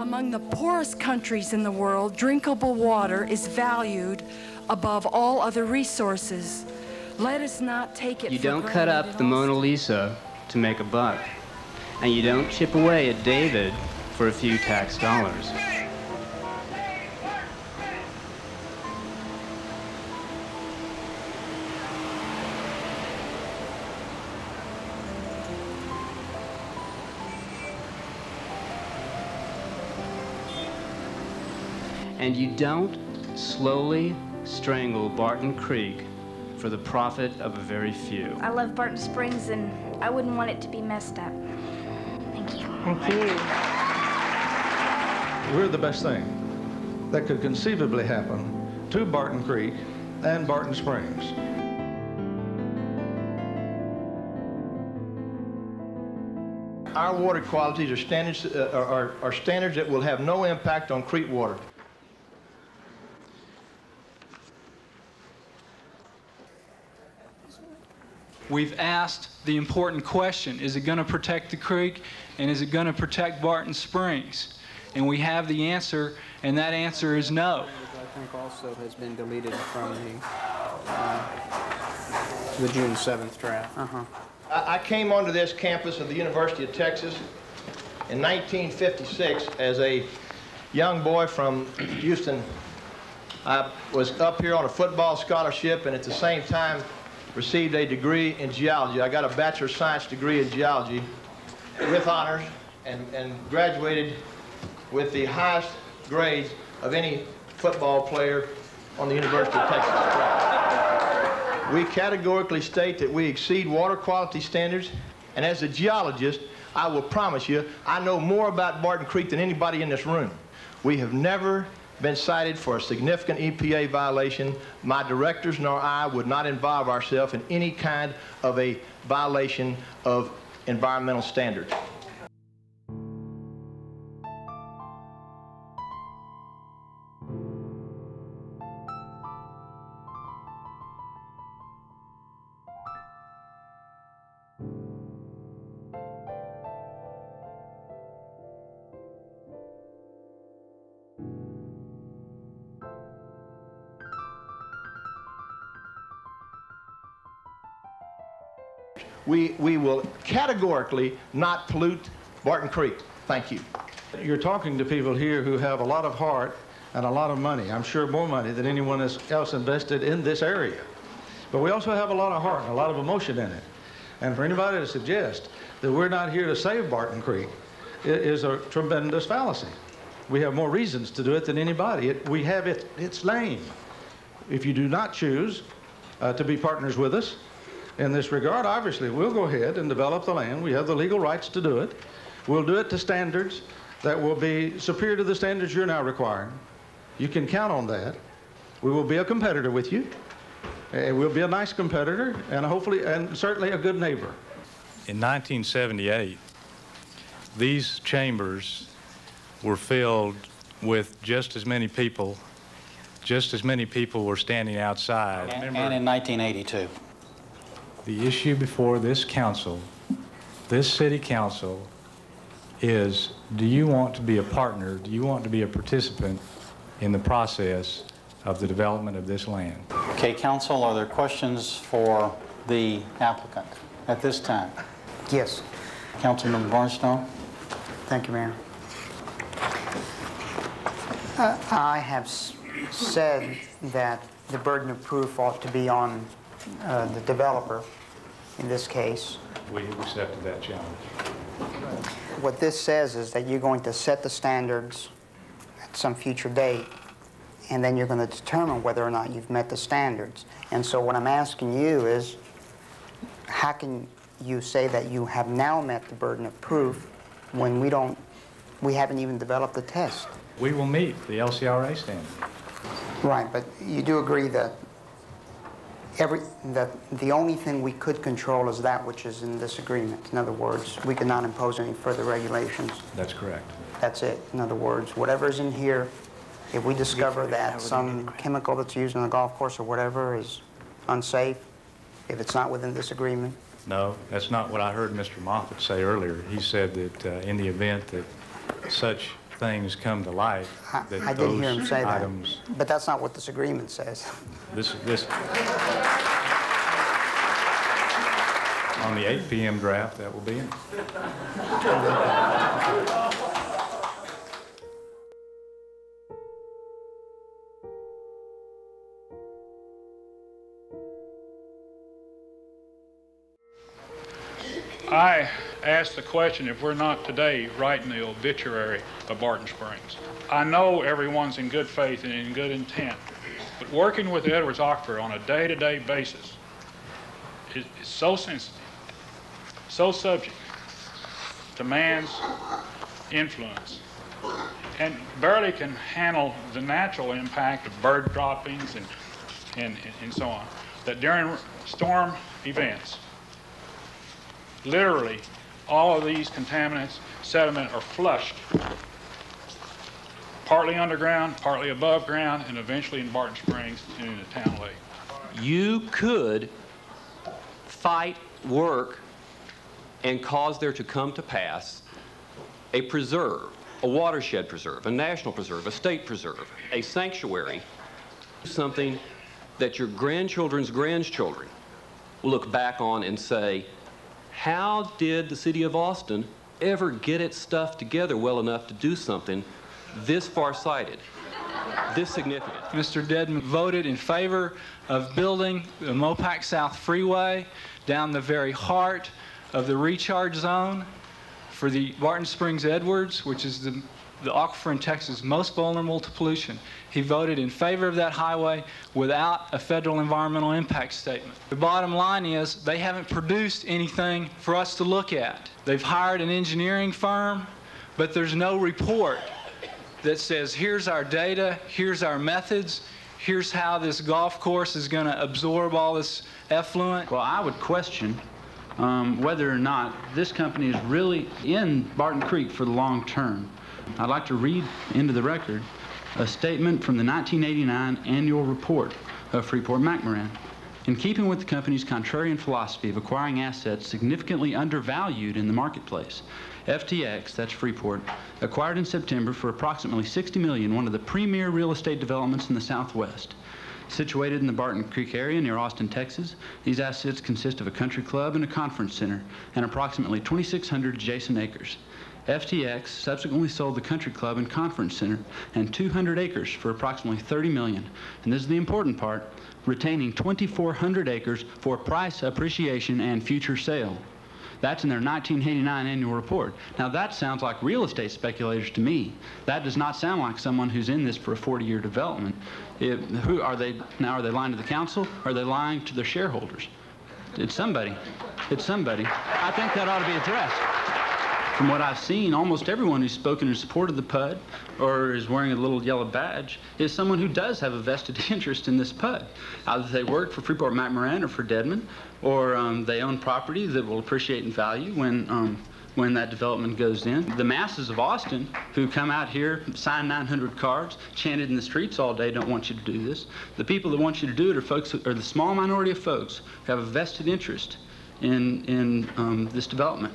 Among the poorest countries in the world, drinkable water is valued above all other resources. Let us not take it for granted. You don't cut up the Mona Lisa to make a buck, and you don't chip away at David for a few tax dollars. And you don't slowly strangle Barton Creek for the profit of a very few. I love Barton Springs, and I wouldn't want it to be messed up. Thank you. Thank you. We're the best thing that could conceivably happen to Barton Creek and Barton Springs. Our water qualities are standards that will have no impact on creek water. We've asked the important question, is it going to protect the creek, and is it going to protect Barton Springs? And we have the answer, and that answer is no. I think also has been deleted from the June 7th draft. I came onto this campus of the University of Texas in 1956 as a young boy from Houston. I was up here on a football scholarship, and at the same time received a degree in geology. I got a Bachelor of Science degree in geology with honors, and graduated with the highest grades of any football player on the University of Texas track. We categorically state that we exceed water quality standards, and as a geologist, I will promise you, I know more about Barton Creek than anybody in this room. We have never been cited for a significant EPA violation. My directors nor I would not involve ourselves in any kind of a violation of environmental standards. We will categorically not pollute Barton Creek. Thank you. You're talking to people here who have a lot of heart and a lot of money. I'm sure more money than anyone else invested in this area. But we also have a lot of heart and a lot of emotion in it. And for anybody to suggest that we're not here to save Barton Creek is a tremendous fallacy. We have more reasons to do it than anybody. We have its name. If you do not choose to be partners with us in this regard, obviously, we'll go ahead and develop the land. We have the legal rights to do it. We'll do it to standards that will be superior to the standards you're now requiring. You can count on that. We will be a competitor with you. We'll be a nice competitor, and hopefully, and certainly a good neighbor. In 1978, these chambers were filled with just as many people were standing outside. And in 1982. The issue before this council, this city council, is do you want to be a partner, do you want to be a participant in the process of the development of this land? Okay, council, are there questions for the applicant at this time? Yes. Councilmember Barnstone? Thank you, Mayor. I have said that the burden of proof ought to be on the developer in this case. We have accepted that challenge. What this says is that you're going to set the standards at some future date, and then you're going to determine whether or not you've met the standards. And so what I'm asking you is, how can you say that you have now met the burden of proof when we haven't even developed the test? We will meet the LCRA standard. Right, but you do agree that that the only thing we could control is that which is in this agreement. In other words, we cannot impose any further regulations. That's correct. That's it. In other words, whatever's in here, if we discover that some chemical that's used on the golf course or whatever is unsafe, if it's not within this agreement? No, that's not what I heard Mr. Moffett say earlier. He said that in the event that such things come to light, that I did hear him say that, items, but that's not what this agreement says. this on the 8 p.m. draft, that will be in. I asked the question if we're not today writing the obituary of Barton Springs. I know everyone's in good faith and in good intent, but working with Edwards Oxford on a day-to-day basis is so sensitive, so subject to man's influence, and barely can handle the natural impact of bird droppings and so on, that during storm events, literally, all of these contaminants, sediment are flushed, partly underground, partly above ground, and eventually in Barton Springs and in the town lake. You could fight, work, and cause there to come to pass a preserve, a watershed preserve, a national preserve, a state preserve, a sanctuary, something that your grandchildren's grandchildren will look back on and say, how did the city of Austin ever get its stuff together well enough to do something this far-sighted, this significant? Mr. Dedman voted in favor of building the Mopac South Freeway down the very heart of the recharge zone for the Barton Springs Edwards, which is the aquifer in Texas most vulnerable to pollution. He voted in favor of that highway without a federal environmental impact statement. The bottom line is they haven't produced anything for us to look at. They've hired an engineering firm, but there's no report that says, here's our data, here's our methods, here's how this golf course is going to absorb all this effluent. Well, I would question whether or not this company is really in Barton Creek for the long term. I'd like to read into the record a statement from the 1989 annual report of Freeport-McMoRan. In keeping with the company's contrarian philosophy of acquiring assets significantly undervalued in the marketplace, FTX, that's Freeport, acquired in September for approximately $60 million one of the premier real estate developments in the Southwest. Situated in the Barton Creek area near Austin, Texas, these assets consist of a country club and a conference center and approximately 2,600 adjacent acres. FTX subsequently sold the country club and conference center and 200 acres for approximately $30 million. And this is the important part, retaining 2,400 acres for price appreciation and future sale. That's in their 1989 annual report. Now that sounds like real estate speculators to me. That does not sound like someone who's in this for a 40-year development. Who are they now? Are they lying to the council? Or are they lying to their shareholders? It's somebody. It's somebody. I think that ought to be addressed. From what I've seen, almost everyone who's spoken in support of the PUD or is wearing a little yellow badge is someone who does have a vested interest in this PUD. Either they work for Freeport-McMoRan or for Dedman, or they own property that will appreciate in value when that development goes in. The masses of Austin who come out here, sign 900 cards, chanted in the streets all day, don't want you to do this. The people that want you to do it are folks who are the small minority of folks who have a vested interest in this development.